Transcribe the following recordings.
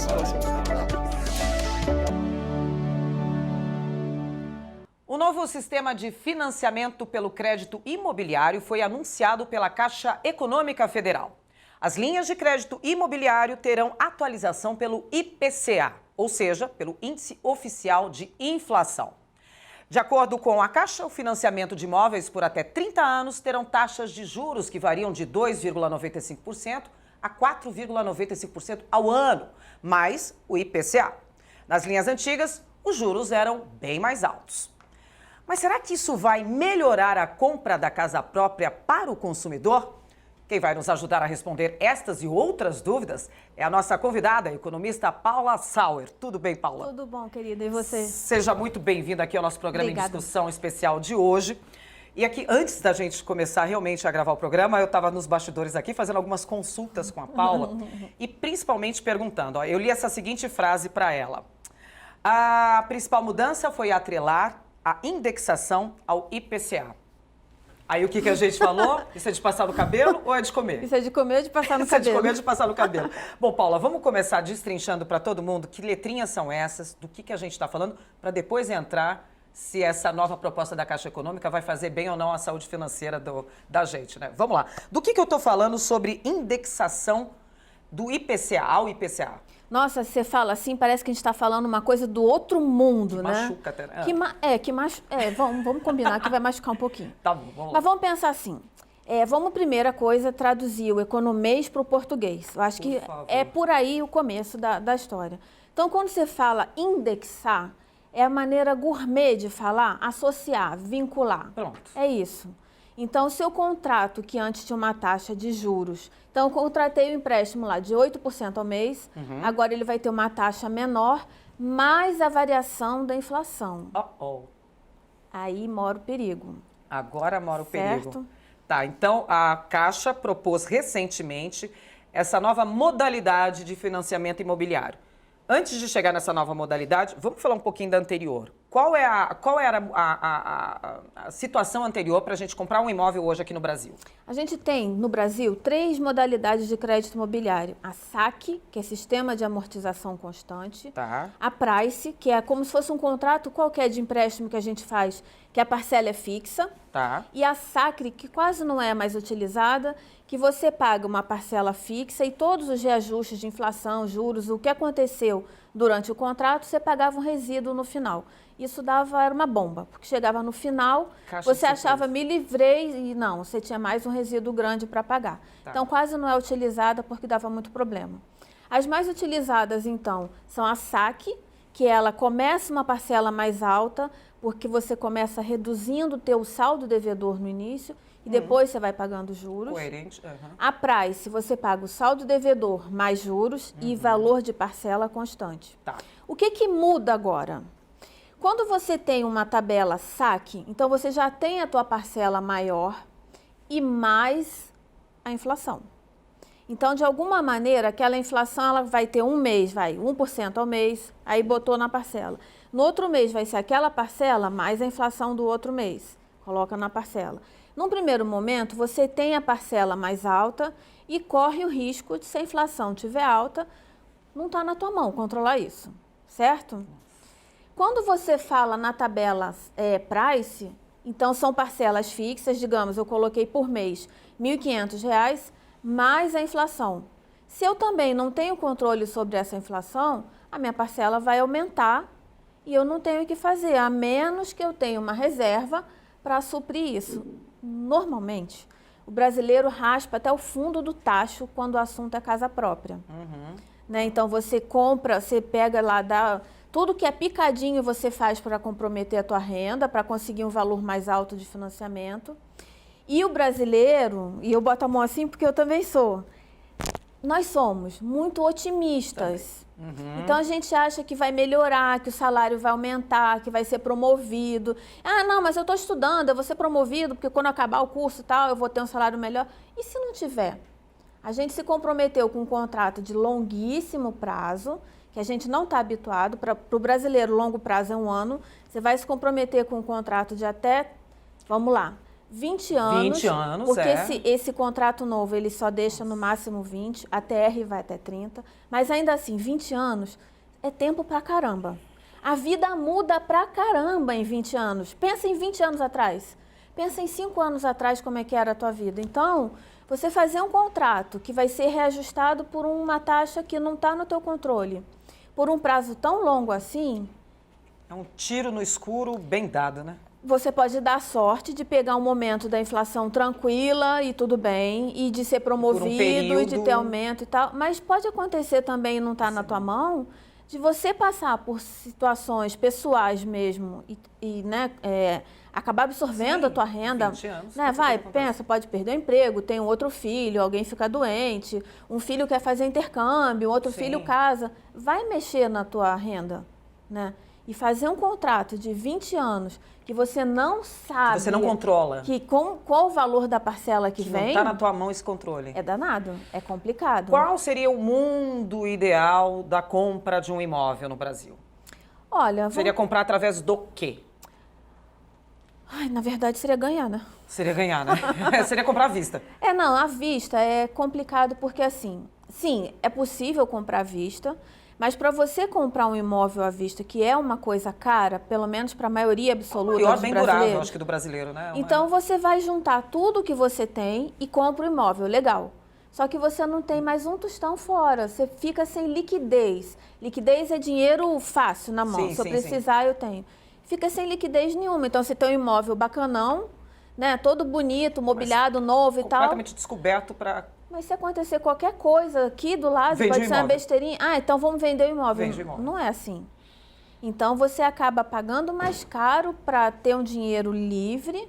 próximo. O novo sistema de financiamento pelo crédito imobiliário foi anunciado pela Caixa Econômica Federal. As linhas de crédito imobiliário terão atualização pelo IPCA, ou seja, pelo Índice Oficial de Inflação. De acordo com a Caixa, o financiamento de imóveis por até 30 anos terão taxas de juros que variam de 2,95% a 4,95% ao ano, mais o IPCA. Nas linhas antigas, os juros eram bem mais altos. Mas será que isso vai melhorar a compra da casa própria para o consumidor? Quem vai nos ajudar a responder estas e outras dúvidas é a nossa convidada, a economista Paula Sauer. Tudo bem, Paula? Tudo bom, querida. E você? Seja muito bem-vinda aqui ao nosso programa Obrigada. Em Discussão Especial de hoje. E aqui, antes da gente começar realmente a gravar o programa, eu estava nos bastidores aqui fazendo algumas consultas com a Paula e principalmente perguntando, ó, eu li essa seguinte frase para ela. A principal mudança foi atrelar a indexação ao IPCA. Aí o que a gente falou? Isso é de passar no cabelo ou é de comer? Isso é de comer ou de passar no Isso é cabelo? de comer ou de passar no cabelo. Bom, Paula, vamos começar destrinchando para todo mundo que letrinhas são essas, do que a gente está falando, para depois entrar se essa nova proposta da Caixa Econômica vai fazer bem ou não à saúde financeira da gente, né? Vamos lá. Do que eu estou falando sobre indexação do IPCA ao IPCA? Nossa, você fala assim, parece que a gente está falando uma coisa do outro mundo, Que né? machuca até, né? Vamos combinar que vai machucar um pouquinho. Tá bom, vamos lá. Mas vamos pensar assim, vamos primeira coisa traduzir o economês para o português. Eu acho que é por aí o começo da história. Então, quando você fala indexar, é a maneira gourmet de falar, associar, vincular. Pronto. É isso. Então, o seu contrato, que antes tinha uma taxa de juros, então eu contratei o empréstimo lá de 8% ao mês, agora ele vai ter uma taxa menor, mais a variação da inflação. Aí mora o perigo. Agora mora o Certo. perigo. Tá, então a Caixa propôs recentemente essa nova modalidade de financiamento imobiliário. Antes de chegar nessa nova modalidade, vamos falar um pouquinho da anterior. Qual era a situação anterior para a gente comprar um imóvel hoje aqui no Brasil? A gente tem, no Brasil, 3 modalidades de crédito imobiliário. A SAC, que é Sistema de Amortização Constante. Tá. A Price, que é como se fosse um contrato qualquer de empréstimo que a gente faz, que a parcela é fixa. Tá. E a Sacre, que quase não é mais utilizada, que você paga uma parcela fixa e todos os reajustes de inflação, juros, o que aconteceu durante o contrato, você pagava um resíduo no final. Isso era uma bomba, porque chegava no final, Caixa você achava, me livrei, e não, você tinha mais um resíduo grande para pagar. Tá. Então, quase não é utilizada porque dava muito problema. As mais utilizadas, então, são a SAC, que ela começa uma parcela mais alta, porque você começa reduzindo o teu saldo devedor no início e depois você vai pagando juros. Coerente. A Price, você paga o saldo devedor mais juros e valor de parcela constante. Tá. O que muda agora? Quando você tem uma tabela SAC, então você já tem a tua parcela maior e mais a inflação. Então, de alguma maneira, aquela inflação ela vai ter um mês, 1% ao mês, aí botou na parcela. No outro mês vai ser aquela parcela mais a inflação do outro mês, coloca na parcela. Num primeiro momento, você tem a parcela mais alta e corre o risco de, se a inflação estiver alta, não está na tua mão controlar isso, certo? Quando você fala na tabela Price, então são parcelas fixas, digamos, eu coloquei por mês R$ 1.500, mais a inflação. Se eu também não tenho controle sobre essa inflação, a minha parcela vai aumentar e eu não tenho o que fazer, a menos que eu tenha uma reserva para suprir isso. Normalmente, o brasileiro raspa até o fundo do tacho quando o assunto é casa própria. Né? Então, você compra, você pega lá, tudo que é picadinho você faz para comprometer a tua renda, para conseguir um valor mais alto de financiamento. E o brasileiro, e eu boto a mão assim porque eu também sou, nós somos muito otimistas. Então a gente acha que vai melhorar, que o salário vai aumentar, que vai ser promovido. Ah, não, mas eu estou estudando, eu vou ser promovido porque quando acabar o curso e tal, eu vou ter um salário melhor. E se não tiver? A gente se comprometeu com um contrato de longuíssimo prazo, que a gente não está habituado. Para o brasileiro, longo prazo é 1 ano. Você vai se comprometer com um contrato de até, vamos lá, 20 anos. 20 anos, porque é. esse contrato novo, ele só deixa no máximo 20, a TR vai até 30. Mas ainda assim, 20 anos é tempo pra caramba. A vida muda pra caramba em 20 anos. Pensa em 20 anos atrás. Pensa em 5 anos atrás como é que era a tua vida. Então, você fazer um contrato que vai ser reajustado por uma taxa que não está no teu controle, por um prazo tão longo assim... É um tiro no escuro bem dado, né? Você pode dar sorte de pegar um momento da inflação tranquila e tudo bem, e de ser promovido e de ter aumento e tal, mas pode acontecer também, não está na tua mão, de você passar por situações pessoais mesmo e né, acabar absorvendo a tua renda. 20 anos, né? Vai, pensa, pode perder o emprego, tem um outro filho, alguém fica doente, um filho quer fazer intercâmbio, outro filho casa. Vai mexer na tua renda, né? E fazer um contrato de 20 anos que você não sabe... Que você não controla. Qual o valor da parcela que vem... Não está na tua mão esse controle. É danado, é complicado. Qual seria o mundo ideal da compra de um imóvel no Brasil? Olha... Seria comprar através do quê? Ai, na verdade, seria ganhar, né? Seria ganhar, né? Seria comprar à vista. Não, à vista é complicado porque, assim, sim, é possível comprar à vista... Mas para você comprar um imóvel à vista, que é uma coisa cara, pelo menos para a maioria absoluta dos brasileiros... bem durável, acho que do brasileiro, né? Então, você vai juntar tudo que você tem e compra o imóvel, legal. Só que você não tem mais um tostão fora, você fica sem liquidez. Liquidez é dinheiro fácil na mão, se eu precisar eu tenho. Fica sem liquidez nenhuma, então você tem um imóvel bacanão, né, todo bonito, mobiliado, novo e tal. Completamente descoberto para... Mas se acontecer qualquer coisa aqui do lado, pode ser uma besteirinha. Então vamos vender o imóvel. Vende o imóvel. Não é assim. Então você acaba pagando mais caro para ter um dinheiro livre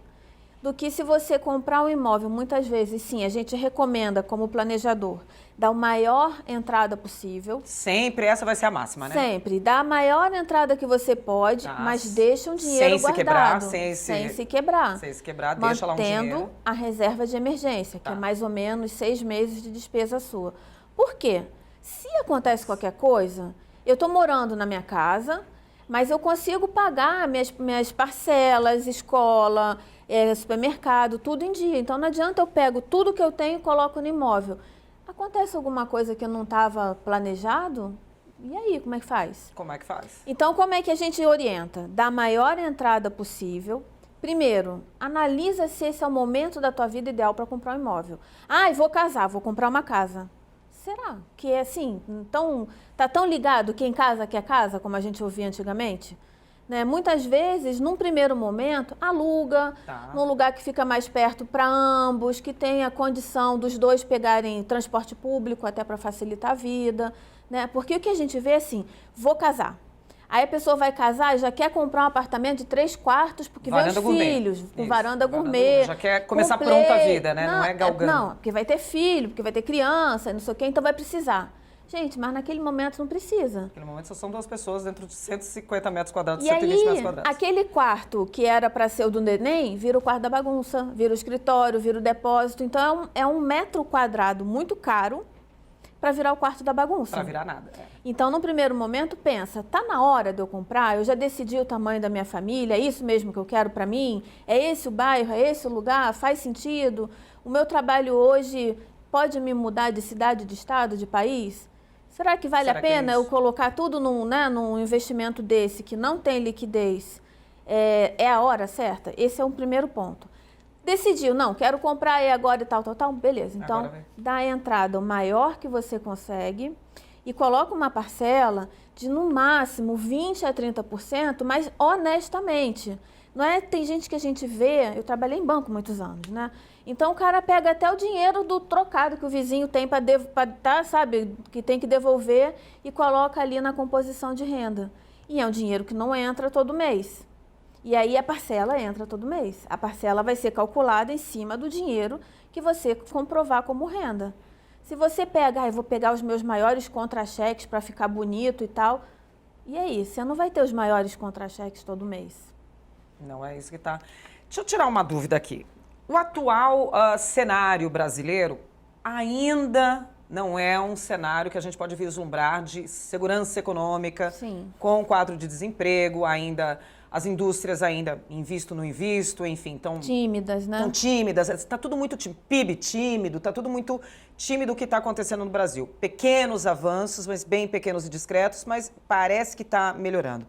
do que se você comprar um imóvel. Muitas vezes, sim, a gente recomenda como planejador dar a maior entrada possível. Sempre essa vai ser a máxima, né? Sempre. Dá a maior entrada que você pode, mas deixa um dinheiro guardado. Sem se quebrar. Sem se quebrar, deixa lá um dinheiro. Mantendo a reserva de emergência, que é mais ou menos 6 meses de despesa sua. Por quê? Se acontece qualquer coisa, eu estou morando na minha casa, mas eu consigo pagar minhas parcelas, escola, supermercado, tudo em dia. Então, não adianta eu pego tudo que eu tenho e coloco no imóvel. Acontece alguma coisa que não estava planejado? E aí, como é que faz? Como é que faz? Então, como é que a gente orienta? Dá a maior entrada possível. Primeiro, analisa se esse é o momento da tua vida ideal para comprar um imóvel. Vou casar, vou comprar uma casa. Será que é assim? Então, tá tão ligado quem casa quer casa, como a gente ouvia antigamente? Né? Muitas vezes, num primeiro momento, aluga num lugar que fica mais perto para ambos, que tenha condição dos dois pegarem transporte público até para facilitar a vida. Né? Porque o que a gente vê é assim, vou casar. Aí a pessoa vai casar e já quer comprar um apartamento de 3 quartos, porque vê os filhos, com varanda gourmet. Já quer começar pronta a vida, né? Não é galgando. Não, porque vai ter filho, porque vai ter criança, não sei o quê, então vai precisar. Gente, mas naquele momento não precisa. Naquele momento só são 2 pessoas dentro de 150 metros quadrados, e 120 aí, metros quadrados. Aquele quarto que era para ser o do neném, vira o quarto da bagunça, vira o escritório, vira o depósito. Então, é um metro quadrado muito caro para virar o quarto da bagunça. Para virar nada. Então, no primeiro momento, pensa, tá na hora de eu comprar? Eu já decidi o tamanho da minha família, é isso mesmo que eu quero para mim? É esse o bairro, é esse o lugar? Faz sentido? O meu trabalho hoje pode me mudar de cidade, de estado, de país? Será que vale a pena eu colocar tudo num investimento desse que não tem liquidez? É a hora certa? Esse é um primeiro ponto. Decidiu, não, quero comprar agora e tal, beleza. Então, dá a entrada o maior que você consegue e coloca uma parcela de, no máximo, 20% a 30%, mas honestamente. Não é? Tem gente que a gente vê, eu trabalhei em banco muitos anos, né? Então, o cara pega até o dinheiro do trocado que o vizinho tem sabe, que tem que devolver e coloca ali na composição de renda. E é um dinheiro que não entra todo mês. E aí a parcela entra todo mês. A parcela vai ser calculada em cima do dinheiro que você comprovar como renda. Se você pega, eu vou pegar os meus maiores contra-cheques para ficar bonito e tal, e aí, você não vai ter os maiores contra-cheques todo mês. Não é isso que está... Deixa eu tirar uma dúvida aqui. O atual cenário brasileiro ainda não é um cenário que a gente pode vislumbrar de segurança econômica, com o quadro de desemprego ainda As indústrias ainda invisto, não invisto, enfim, estão tímidas, né? Estão tímidas, está tudo muito tímido. PIB tímido, está tudo muito tímido o que está acontecendo no Brasil. Pequenos avanços, mas bem pequenos e discretos, mas parece que está melhorando.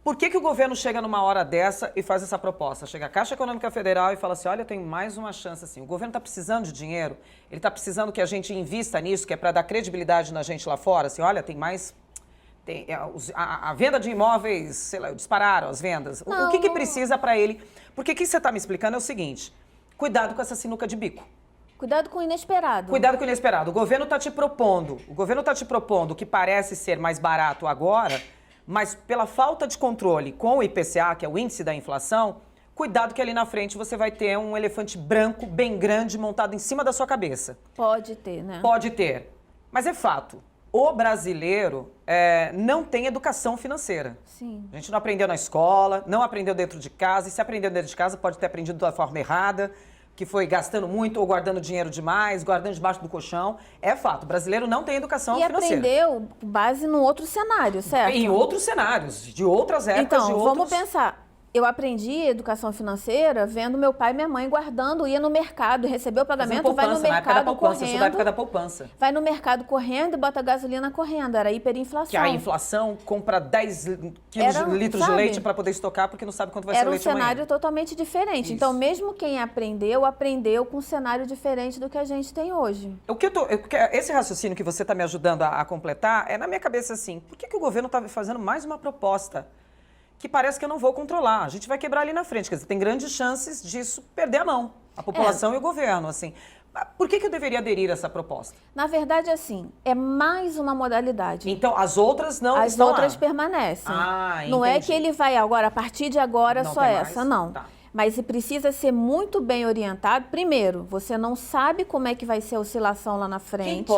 Por que o governo chega numa hora dessa e faz essa proposta? Chega a Caixa Econômica Federal e fala assim, olha, tem mais uma chance assim. O governo está precisando de dinheiro, ele está precisando que a gente invista nisso, que é para dar credibilidade na gente lá fora, assim, olha, tem mais... A venda de imóveis, sei lá, dispararam as vendas. O que precisa para ele? Porque o que você está me explicando é o seguinte, cuidado com essa sinuca de bico. Cuidado com o inesperado. Cuidado com o inesperado. O governo está te propondo o que parece ser mais barato agora, mas pela falta de controle com o IPCA, que é o índice da inflação, cuidado que ali na frente você vai ter um elefante branco bem grande montado em cima da sua cabeça. Pode ter, né? Pode ter. Mas é fato. O brasileiro não tem educação financeira. Sim. A gente não aprendeu na escola, não aprendeu dentro de casa. E se aprendeu dentro de casa, pode ter aprendido da forma errada, que foi gastando muito ou guardando dinheiro demais, guardando debaixo do colchão. É fato, o brasileiro não tem educação financeira. E aprendeu base num outro cenário, certo? Em outros cenários, de outras épocas, então, vamos pensar. Eu aprendi educação financeira vendo meu pai e minha mãe guardando, ia no mercado, recebeu o pagamento, vai no mercado correndo. Isso da época da poupança. Vai no mercado correndo e bota gasolina correndo, era hiperinflação. Que a inflação compra 10 litros de leite para poder estocar, porque não sabe quanto vai ser o leite amanhã. Era um cenário totalmente diferente. Isso. Então, mesmo quem aprendeu com um cenário diferente do que a gente tem hoje. Esse raciocínio que você está me ajudando a completar, é na minha cabeça assim, por que o governo está fazendo mais uma proposta que parece que eu não vou controlar? A gente vai quebrar ali na frente, quer dizer, tem grandes chances disso perder a mão, a população e o governo, assim. Por que eu deveria aderir a essa proposta? Na verdade, assim, é mais uma modalidade. Então, as outras não As estão outras lá. permanecem. Não é que ele vai agora, a partir de agora, não só essa, mais? não. Tá. Mas precisa ser muito bem orientado. Primeiro, você não sabe como é que vai ser a oscilação lá na frente.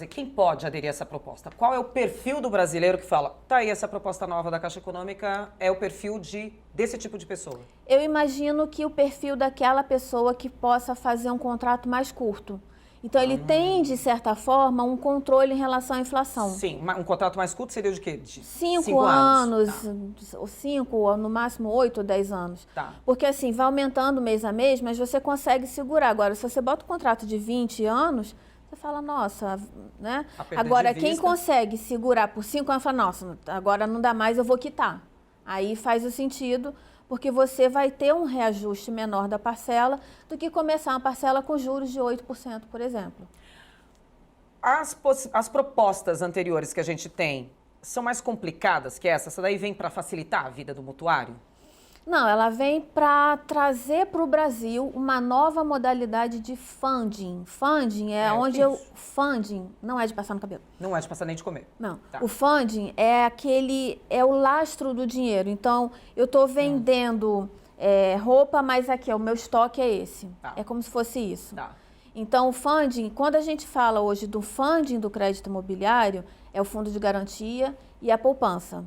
Quem pode aderir a essa proposta? Qual é o perfil do brasileiro que fala, tá aí, essa proposta nova da Caixa Econômica é o perfil desse tipo de pessoa? Eu imagino que o perfil daquela pessoa que possa fazer um contrato mais curto. Então, ele tem, de certa forma, um controle em relação à inflação. Sim, um contrato mais curto seria de quê? De 5 anos, tá. ou 5, ou no máximo 8 ou 10 anos. Tá. Porque assim, vai aumentando mês a mês, mas você consegue segurar. Agora, se você bota um contrato de 20 anos, você fala, nossa, né? Agora, quem consegue segurar por 5 anos, fala, nossa, agora não dá mais, eu vou quitar. Aí faz o sentido, porque você vai ter um reajuste menor da parcela do que começar uma parcela com juros de 8%, por exemplo. As propostas anteriores que a gente tem são mais complicadas que essa? Essa daí vem para facilitar a vida do mutuário? Não, ela vem para trazer para o Brasil uma nova modalidade de funding. Funding funding não é de passar no cabelo. Não é de passar nem de comer. Não. Tá. O funding é o lastro do dinheiro. Então, eu estou vendendo roupa, mas aqui, o meu estoque é esse. Tá. É como se fosse isso. Tá. Então, o funding, quando a gente fala hoje do funding do crédito imobiliário, é o fundo de garantia e a poupança.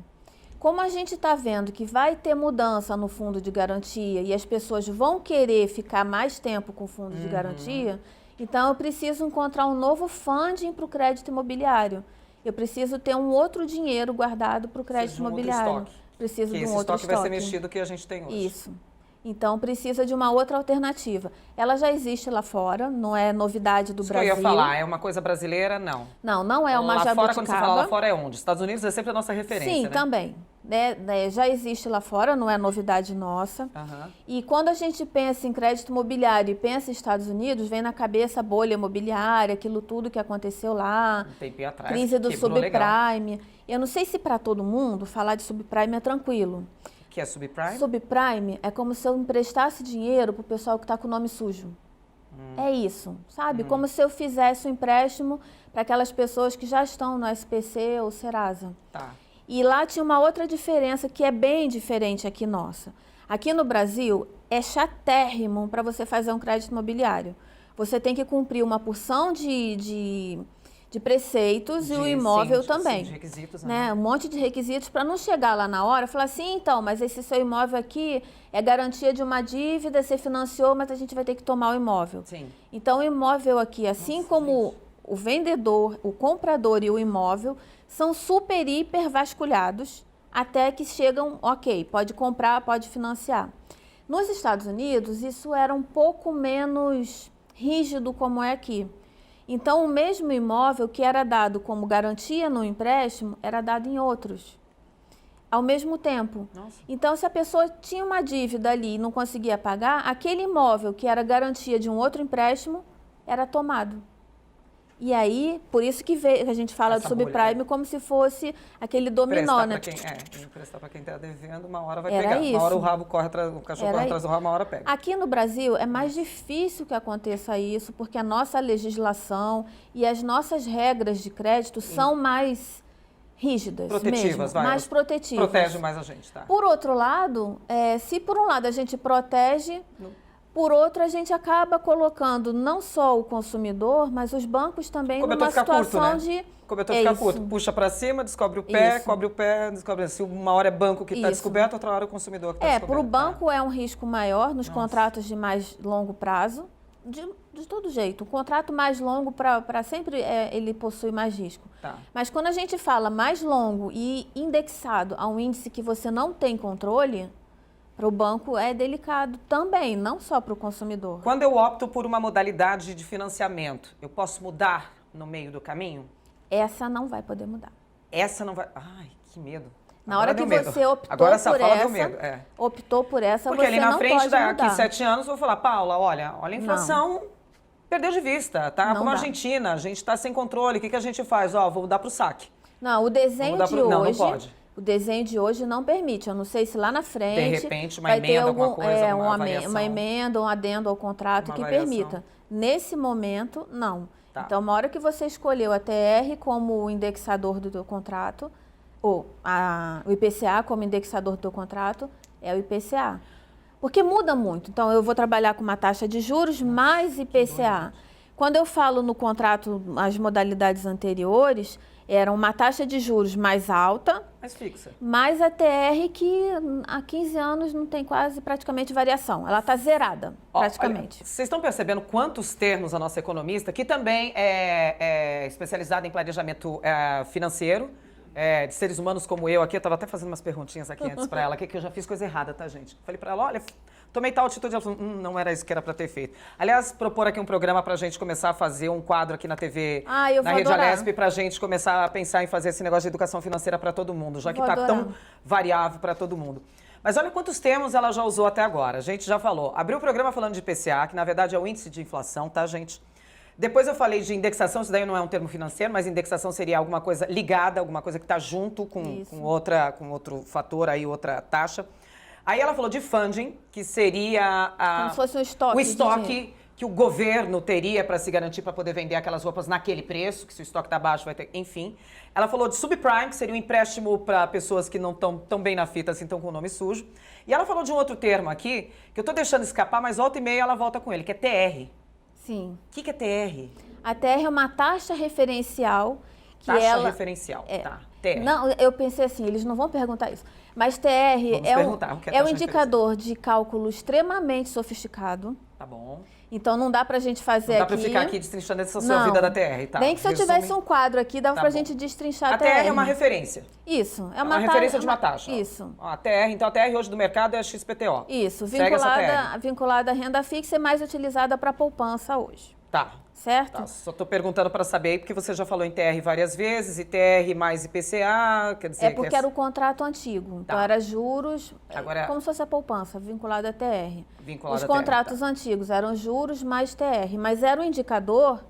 Como a gente está vendo que vai ter mudança no fundo de garantia e as pessoas vão querer ficar mais tempo com o fundo de garantia, então eu preciso encontrar um novo funding para o crédito imobiliário. Eu preciso ter um outro dinheiro guardado para o crédito imobiliário. Preciso de um outro estoque. Esse estoque vai ser mexido que a gente tem hoje. Isso. Então, precisa de uma outra alternativa. Ela já existe lá fora, não é novidade do Brasil. Isso que eu ia falar, é uma coisa brasileira? Não. Não é uma lá jabuticaba. Fora, quando você fala lá fora, é onde? Estados Unidos é sempre a nossa referência, Sim, né? também. Já existe lá fora, não é novidade nossa. Uhum. E quando a gente pensa em crédito imobiliário e pensa em Estados Unidos, vem na cabeça a bolha imobiliária, aquilo tudo que aconteceu lá. Um tempinho atrás, crise do subprime. Legal. Eu não sei se para todo mundo falar de subprime é tranquilo. O que é subprime? Subprime é como se eu emprestasse dinheiro para o pessoal que está com o nome sujo. É isso, sabe? Como se eu fizesse um empréstimo para aquelas pessoas que já estão no SPC ou Serasa. Tá. E lá tinha uma outra diferença que é bem diferente aqui nossa. Aqui no Brasil, é chatérrimo para você fazer um crédito imobiliário. Você tem que cumprir uma porção de preceitos e o imóvel também. De requisitos, né? Um monte de requisitos para não chegar lá na hora e falar assim, então, mas esse seu imóvel aqui é garantia de uma dívida, você financiou, mas a gente vai ter que tomar o imóvel. Sim. Então, o imóvel aqui, assim como o vendedor, o comprador e o imóvel, são super, hiper vasculhados, até que chegam, ok, pode comprar, pode financiar. Nos Estados Unidos, isso era um pouco menos rígido como é aqui. Então, o mesmo imóvel que era dado como garantia no empréstimo, era dado em outros, ao mesmo tempo. Nossa. Então, se a pessoa tinha uma dívida ali e não conseguia pagar, aquele imóvel que era garantia de um outro empréstimo, era tomado. E aí, por isso que a gente fala Essa do subprime bolha, como se fosse aquele dominó, né? Emprestar para quem está devendo, uma hora vai Era pegar. isso. Uma hora o rabo corre atrás, o cachorro corre atrás do rabo, uma hora pega. Aqui no Brasil é mais difícil que aconteça isso, porque a nossa legislação e as nossas regras de crédito são mais rígidas Protetivas, mesmo, vai. mais protetivas. Protege mais a gente, tá? Por outro lado, se por um lado a gente protege, por outro a gente acaba colocando não só o consumidor, mas os bancos também numa situação de... Cobertor fica curto, puxa para cima, descobre o pé, Isso. cobre o pé, descobre se uma hora é banco que está descoberto, outra hora é o consumidor que está descoberto. Para o banco é um risco maior nos contratos de mais longo prazo, de todo jeito. Um contrato mais longo, para sempre, ele possui mais risco. Tá. Mas quando a gente fala mais longo e indexado a um índice que você não tem controle, para o banco é delicado também, não só para o consumidor. Quando eu opto por uma modalidade de financiamento, eu posso mudar no meio do caminho? Essa não vai poder mudar. Essa não vai... Ai, que medo. Na hora que você optou Agora essa por fala essa, deu medo. optou por essa, porque você ali na não frente, pode daqui mudar. 7 anos, eu vou falar, Paula, olha a inflação perdeu de vista, tá? Não Como a dá. Argentina, a gente está sem controle, o que a gente faz? Vou mudar para o saque. Não, o desenho de hoje... Não pode. O desenho de hoje não permite. Eu não sei se lá na frente... De repente, uma vai emenda, ter alguma coisa, uma emenda, um adendo ao contrato que variação. permita. Nesse momento, não. Tá. Então, uma hora que você escolheu a TR como o indexador do teu contrato, ou o IPCA como indexador do teu contrato, é o IPCA. Porque muda muito. Então, eu vou trabalhar com uma taxa de juros mais IPCA. Quando eu falo no contrato, as modalidades anteriores, era uma taxa de juros mais alta, mais fixa, mais a TR que há 15 anos não tem quase praticamente variação. Ela está zerada, praticamente. Olha, vocês estão percebendo quantos termos a nossa economista, que também é especializada em planejamento financeiro, de seres humanos como eu aqui, eu estava até fazendo umas perguntinhas aqui antes para ela, que eu já fiz coisa errada, tá, gente? Falei para ela, olha, tomei tal atitude, ela falou, não era isso que era para ter feito. Aliás, propor aqui um programa para a gente começar a fazer um quadro aqui na TV, na Rede Alesp, para a gente começar a pensar em fazer esse negócio de educação financeira para todo mundo, já que está tão variável para todo mundo. Mas olha quantos termos ela já usou até agora. A gente já falou, abriu o programa falando de IPCA, que na verdade é o índice de inflação, tá, gente? Depois eu falei de indexação, isso daí não é um termo financeiro, mas indexação seria alguma coisa ligada, alguma coisa que está junto com outro fator, aí outra taxa. Aí ela falou de funding, que seria como se fosse o estoque que o governo teria para se garantir para poder vender aquelas roupas naquele preço, que se o estoque está baixo vai ter, enfim. Ela falou de subprime, que seria um empréstimo para pessoas que não estão tão bem na fita, assim, estão com o nome sujo. E ela falou de um outro termo aqui, que eu estou deixando escapar, mas volta e meia ela volta com ele, que é TR. Sim. O que é TR? A TR é uma taxa referencial. Taxa referencial, tá. TR. Não, eu pensei assim, eles não vão perguntar isso. Mas TR é um indicador de cálculo extremamente sofisticado. Tá bom. Então não dá pra gente fazer aqui... Não dá pra ficar aqui destrinchando essa sua vida da TR, tá? Nem que se eu tivesse um quadro aqui, dava pra gente destrinchar a TR. A TR é uma referência. Isso. É uma referência de uma taxa. Isso. A TR, então a TR hoje do mercado é a XPTO. Isso. Vinculada à renda fixa e mais utilizada para poupança hoje. Tá. Certo? Tá. Só tô perguntando para saber aí, porque você já falou em TR várias vezes, e TR mais IPCA, quer dizer... É porque era o contrato antigo. Então era juros, agora, como se fosse a poupança, vinculada à TR. Vinculada Os contratos antigos eram juros mais TR, mas era um indicador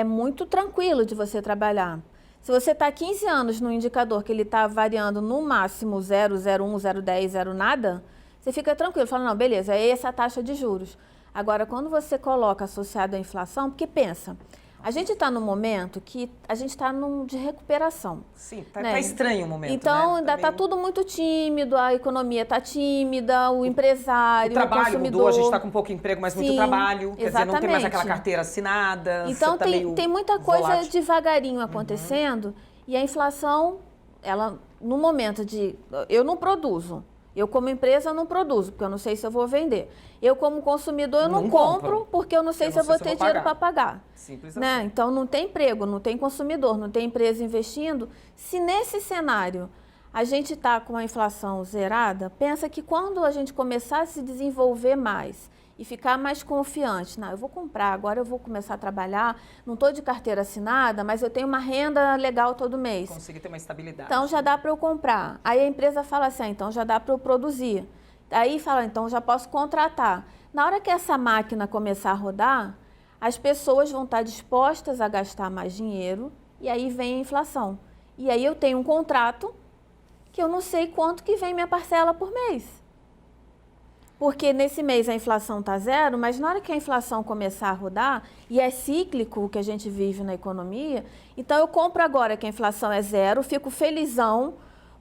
muito tranquilo de você trabalhar. Se você está 15 anos no indicador que ele está variando no máximo 0, 0,1, 0,10, 0 nada, você fica tranquilo, fala, não, beleza, é essa a taxa de juros. Agora, quando você coloca associado à inflação, porque pensa, a gente está num momento que a gente está de recuperação. Sim, tá estranho o momento, então, ainda está tudo muito tímido, a economia está tímida, o empresário, o trabalho consumidor... mudou, a gente está com pouco emprego, mas muito trabalho. Quer dizer, não tem mais aquela carteira assinada. Então, tem muita coisa devagarinho acontecendo e a inflação, ela, no momento de... Eu não produzo. Eu, como empresa, não produzo, porque eu não sei se eu vou vender. Eu, como consumidor, eu não compro, porque eu não sei se eu vou ter dinheiro para pagar. Simples né? assim. Então, não tem emprego, não tem consumidor, não tem empresa investindo. Se nesse cenário a gente está com a inflação zerada, pensa que quando a gente começar a se desenvolver mais e ficar mais confiante, não, eu vou comprar, agora eu vou começar a trabalhar, não estou de carteira assinada, mas eu tenho uma renda legal todo mês. Conseguir ter uma estabilidade. Então já dá para eu comprar. Aí a empresa fala assim, então já dá para eu produzir. Aí fala, então já posso contratar. Na hora que essa máquina começar a rodar, as pessoas vão estar dispostas a gastar mais dinheiro e aí vem a inflação. E aí eu tenho um contrato que eu não sei quanto que vem minha parcela por mês. Porque nesse mês a inflação está zero, mas na hora que a inflação começar a rodar, e é cíclico o que a gente vive na economia, então eu compro agora que a inflação é zero, fico felizão,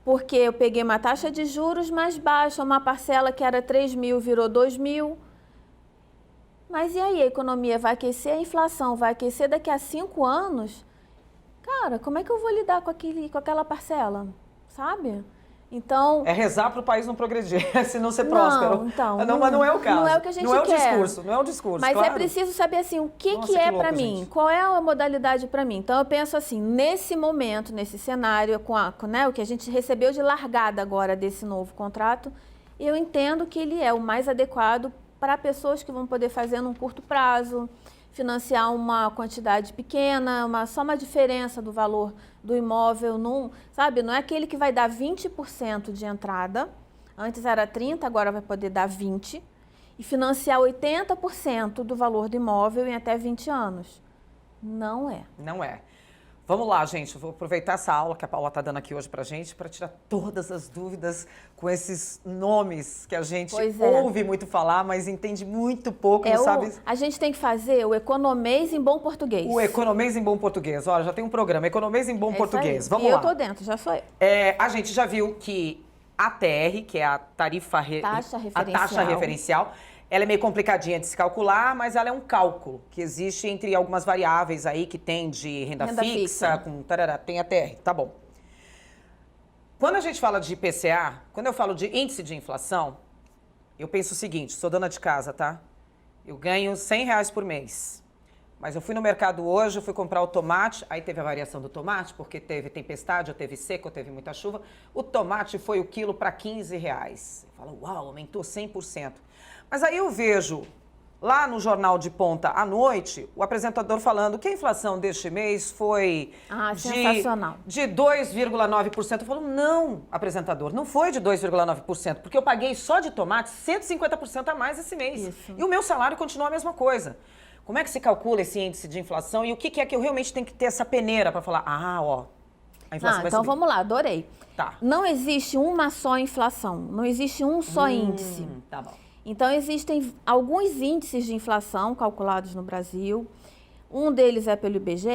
porque eu peguei uma taxa de juros mais baixa, uma parcela que era 3 mil virou 2 mil. Mas e aí, a economia vai aquecer, a inflação vai aquecer daqui a 5 anos? Cara, como é que eu vou lidar com aquela parcela? Sabe? Então... É rezar para o país não progredir, se não ser próspero. Então, mas não é o caso. Não é o que a gente quer. Não é o discurso, Mas claro. é preciso saber assim, o que é louco, para mim? gente. Qual é a modalidade para mim? Então eu penso assim, nesse momento, nesse cenário, né, o que a gente recebeu de largada agora desse novo contrato, eu entendo que ele é o mais adequado para pessoas que vão poder fazer num curto prazo, financiar uma quantidade pequena, só uma diferença do valor do imóvel, sabe? Não é aquele que vai dar 20% de entrada, antes era 30%, agora vai poder dar 20%, e financiar 80% do valor do imóvel em até 20 anos. Não é. Não é. Vamos lá, gente, eu vou aproveitar essa aula que a Paula está dando aqui hoje para a gente para tirar todas as dúvidas com esses nomes que a gente ouve muito falar, mas entende muito pouco, não sabe? A gente tem que fazer o economês em bom português. O economês em bom português. Olha, já tem um programa, economês em bom português. Vamos lá. E eu tô dentro, já sou eu. A gente já viu que a TR, que é a taxa referencial, ela é meio complicadinha de se calcular, mas ela é um cálculo que existe entre algumas variáveis aí que tem de renda fixa, com tarará, tem a TR, tá bom. Quando a gente fala de IPCA, quando eu falo de índice de inflação, eu penso o seguinte, sou dona de casa, tá? Eu ganho R$100 por mês. Mas eu fui no mercado hoje, eu fui comprar o tomate, aí teve a variação do tomate, porque teve tempestade, ou teve seca, ou teve muita chuva. O tomate foi o quilo para R$15. Eu falo, uau, aumentou 100%. Mas aí eu vejo lá no Jornal de Ponta à noite, o apresentador falando que a inflação deste mês foi de 2,9%. Eu falo, não, apresentador, não foi de 2,9%, porque eu paguei só de tomate 150% a mais esse mês. Isso. E o meu salário continua a mesma coisa. Como é que se calcula esse índice de inflação e o que é que eu realmente tenho que ter essa peneira para falar, a inflação vai então subir. vamos lá, adorei. Tá. Não existe uma só inflação, não existe um só índice. Tá bom. Então, existem alguns índices de inflação calculados no Brasil. Um deles é pelo IBGE,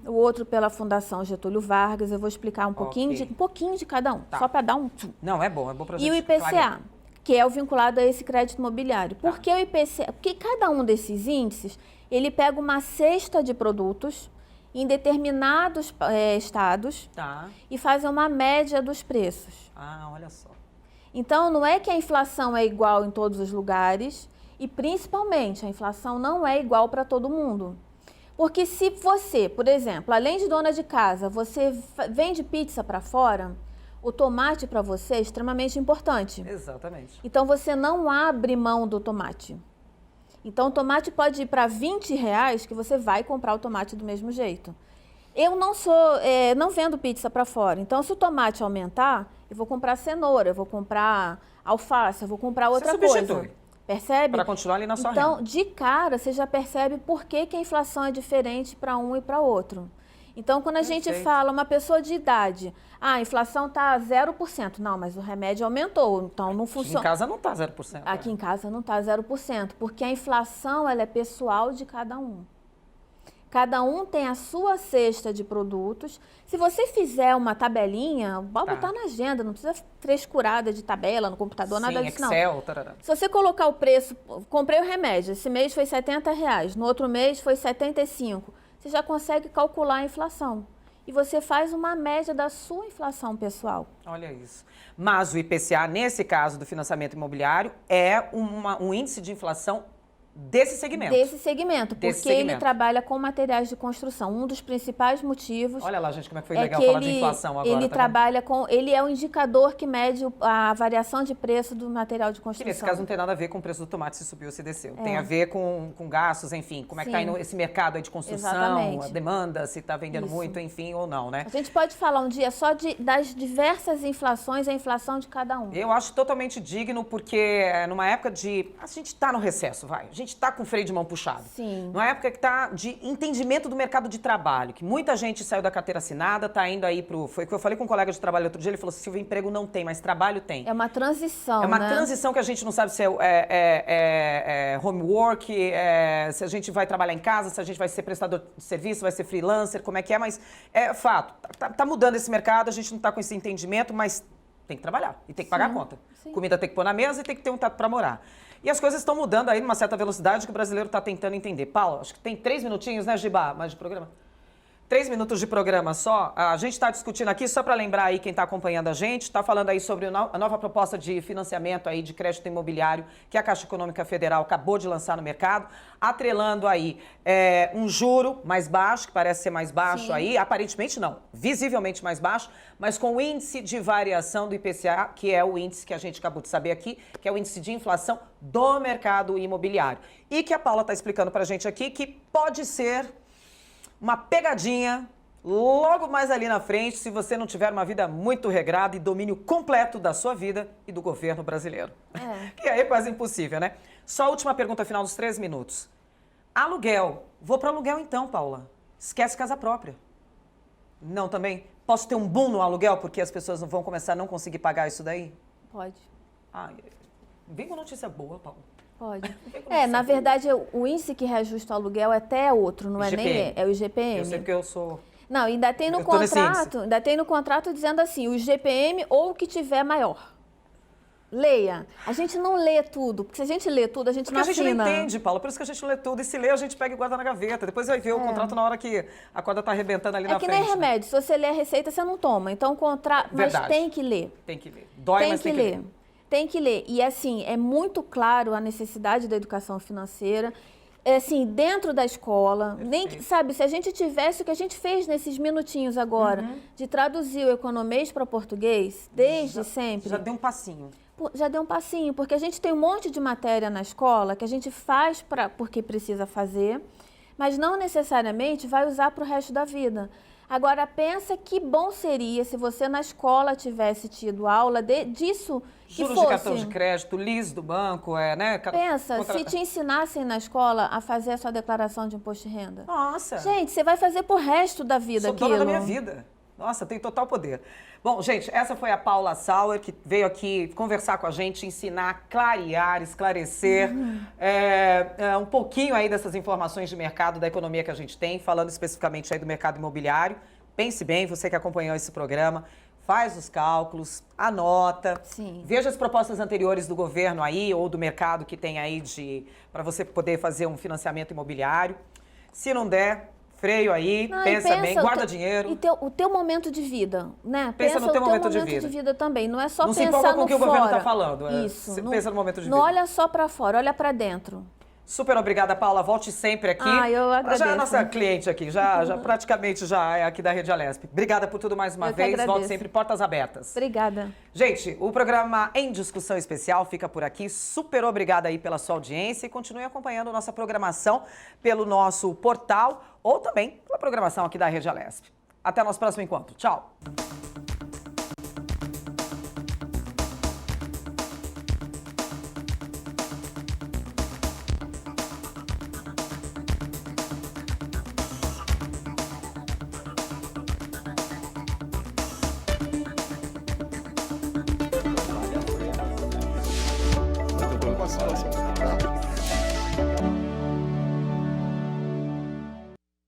o outro pela Fundação Getúlio Vargas. Eu vou explicar um pouquinho de cada um, só para dar um... Não, é bom pra gente. E o IPCA, que é o vinculado a esse crédito imobiliário. Por que o IPCA? Porque cada um desses índices, ele pega uma cesta de produtos em determinados estados e faz uma média dos preços. Olha só. Então, não é que a inflação é igual em todos os lugares e, principalmente, a inflação não é igual para todo mundo. Porque se você, por exemplo, além de dona de casa, você vende pizza para fora, o tomate para você é extremamente importante. Exatamente. Então, você não abre mão do tomate. Então, o tomate pode ir para R$20 que você vai comprar o tomate do mesmo jeito. Eu não vendo pizza para fora. Então, se o tomate aumentar, eu vou comprar cenoura, eu vou comprar alface, eu vou comprar outra coisa. Percebe? Para continuar ali na sua renda. Então, de cara, você já percebe por que a inflação é diferente para um e para outro. Então, quando a gente fala uma pessoa de idade, a inflação está 0%. Não, mas o remédio aumentou, então não funciona. Aqui em casa não está 0%. Aqui em casa não está 0%, porque a inflação ela é pessoal de cada um. Cada um tem a sua cesta de produtos. Se você fizer uma tabelinha, pode botar na agenda, não precisa frescurada de tabela no computador, nada disso não. Excel, tarará. Se você colocar o preço, comprei o remédio, esse mês foi R$70, no outro mês foi R$75, você já consegue calcular a inflação. E você faz uma média da sua inflação pessoal. Olha isso. Mas o IPCA, nesse caso do financiamento imobiliário, é um índice de inflação desse segmento. Desse segmento, porque Desse segmento. ele trabalha com materiais de construção. Um dos principais motivos... Olha lá, gente, como é que foi legal falar de inflação agora. Ele trabalha com... Ele é o indicador que mede a variação de preço do material de construção. Que nesse caso não tem nada a ver com o preço do tomate, se subiu ou se desceu. Tem a ver com gastos, enfim, como é que está indo esse mercado aí de construção, exatamente. A demanda, se está vendendo muito, enfim, ou não, né? A gente pode falar um dia só das diversas inflações, a inflação de cada um. Eu acho totalmente digno, porque numa época de... A gente está no recesso, vai. A gente está com o freio de mão puxado. Sim. Numa época que está de entendimento do mercado de trabalho, que muita gente saiu da carteira assinada, está indo aí pro... Foi o que eu falei com um colega de trabalho outro dia, ele falou assim, Silvia, emprego não tem, mas trabalho tem. É uma transição, É uma transição que a gente não sabe se é homework, se a gente vai trabalhar em casa, se a gente vai ser prestador de serviço, vai ser freelancer, como é que é, mas é fato. Tá mudando esse mercado, a gente não está com esse entendimento, mas tem que trabalhar e tem que pagar a conta. Sim. Comida tem que pôr na mesa e tem que ter um teto para morar. E as coisas estão mudando aí numa certa velocidade que o brasileiro está tentando entender. Paulo, acho que tem 3 minutinhos, né, Gibá, mais de programa? 3 minutos de programa só. A gente está discutindo aqui, só para lembrar aí quem está acompanhando a gente, está falando aí sobre a nova proposta de financiamento aí de crédito imobiliário que a Caixa Econômica Federal acabou de lançar no mercado, atrelando aí um juro mais baixo, que parece ser mais baixo aí, aparentemente não, visivelmente mais baixo, mas com o índice de variação do IPCA, que é o índice que a gente acabou de saber aqui, que é o índice de inflação do mercado imobiliário. E que a Paula está explicando para a gente aqui que pode ser uma pegadinha logo mais ali na frente, se você não tiver uma vida muito regrada e domínio completo da sua vida e do governo brasileiro. Que aí é quase impossível, né? Só a última pergunta final dos 3 minutos. Aluguel. Vou para aluguel então, Paula. Esquece casa própria. Não também? Posso ter um boom no aluguel porque as pessoas não vão começar a não conseguir pagar isso daí? Pode. Vem com notícia boa, Paula. Pode. Na verdade, o índice que reajusta o aluguel é até outro, não é nem é o IGPM. Eu sei porque eu sou... Não, ainda tem no contrato dizendo assim, o IGPM ou o que tiver maior. Leia. A gente não lê tudo, porque se a gente lê tudo, a gente não assina. Porque a gente não entende, Paula, por isso que a gente não lê tudo. E se lê, a gente pega e guarda na gaveta. Depois vai ver o contrato na hora que a corda tá arrebentando ali na frente. É que nem remédio, se você lê a receita, você não toma. Então, o contrato... Mas tem que ler. Tem que ler. Dói, mas tem que ler. Tem que ler. E, assim, é muito claro a necessidade da educação financeira. Assim, dentro da escola. Nem que, sabe, se a gente tivesse o que a gente fez nesses minutinhos agora, de traduzir o economês para português, desde sempre. Já deu um passinho. Já deu um passinho, porque a gente tem um monte de matéria na escola que a gente faz porque precisa fazer, mas não necessariamente vai usar para o resto da vida. Agora, pensa que bom seria se você na escola tivesse tido aula disso que Juros fosse... de cartão de crédito, LIS do banco, né? Pensa, se te ensinassem na escola a fazer a sua declaração de imposto de renda. Nossa! Gente, você vai fazer pro resto da vida aquilo. Sou dona da minha vida. Nossa, tem total poder. Bom, gente, essa foi a Paula Sauer, que veio aqui conversar com a gente, ensinar, clarear, esclarecer um pouquinho aí dessas informações de mercado, da economia que a gente tem, falando especificamente aí do mercado imobiliário. Pense bem, você que acompanhou esse programa, faz os cálculos, anota, veja as propostas anteriores do governo aí, ou do mercado que tem aí para você poder fazer um financiamento imobiliário. Se não der... freio aí, pensa bem, guarda dinheiro. E o teu momento de vida, né? Pensa no teu momento de vida também. Não é só não pensar no fora. Não se empolga com o que o governo está falando. Isso. Você pensa no momento de vida. Não olha só para fora, olha para dentro. Super obrigada, Paula. Volte sempre aqui. Eu agradeço. Já é a nossa cliente aqui, já praticamente já é aqui da Rede Alesp. Obrigada por tudo mais uma vez. Volte sempre, portas abertas. Obrigada. Gente, o programa Em Discussão Especial fica por aqui. Super obrigada aí pela sua audiência e continue acompanhando nossa programação pelo nosso portal ou também pela programação aqui da Rede Alesp. Até o nosso próximo encontro. Tchau.